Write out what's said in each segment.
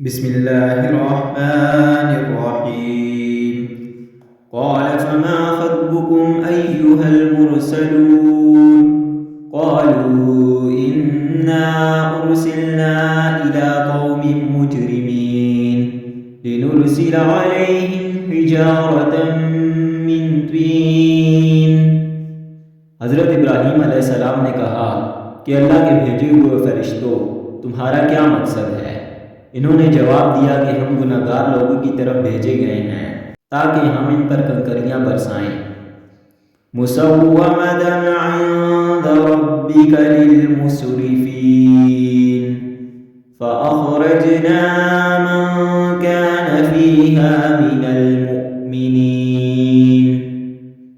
بسم الله الرحمن الرحيم. قال فما خطبكم أيها المرسلون؟ قالوا إنا أرسلنا إلى قوم مجرمين لنرسل عليهم حجارة من طين. حضرت ابراہیم علیہ السلام نے کہا کہ اللہ کے بھیجے ہوئے فرشتوں، تمہارا کیا مقصد ہے؟ انہوں نے جواب دیا کہ ہم گناہگار لوگوں کی طرف بھیجے گئے ہیں تاکہ ہم ان پر کنکریاں برسائیں۔ مسومۃ عند ربک للمسرفین فأخرجنا من كان فيها من المؤمنین.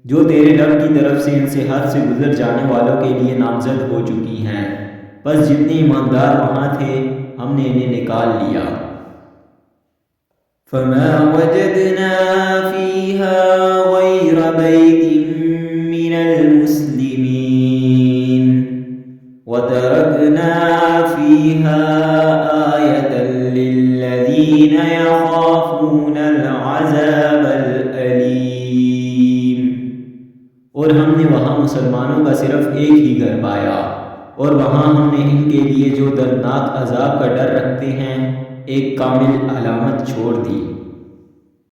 جو تیرے رب کی طرف سے ان سے حد سے گزر جانے والوں کے لیے نامزد ہو چکی ہیں، بس جتنے ایماندار وہاں تھے ہم نے انہیں نکال لیا۔ فما وجدنا فيها غير بيت من المسلمين وتركنا فيها آية للذين يخافون العذاب الأليم. اور ہم نے وہاں مسلمانوں کا صرف ایک ہی گھر پایا، اور وہاں ہم نے ان کے لیے جو دردناک عذاب کا ڈر رکھتے ہیں ایک کامل علامت چھوڑ دی۔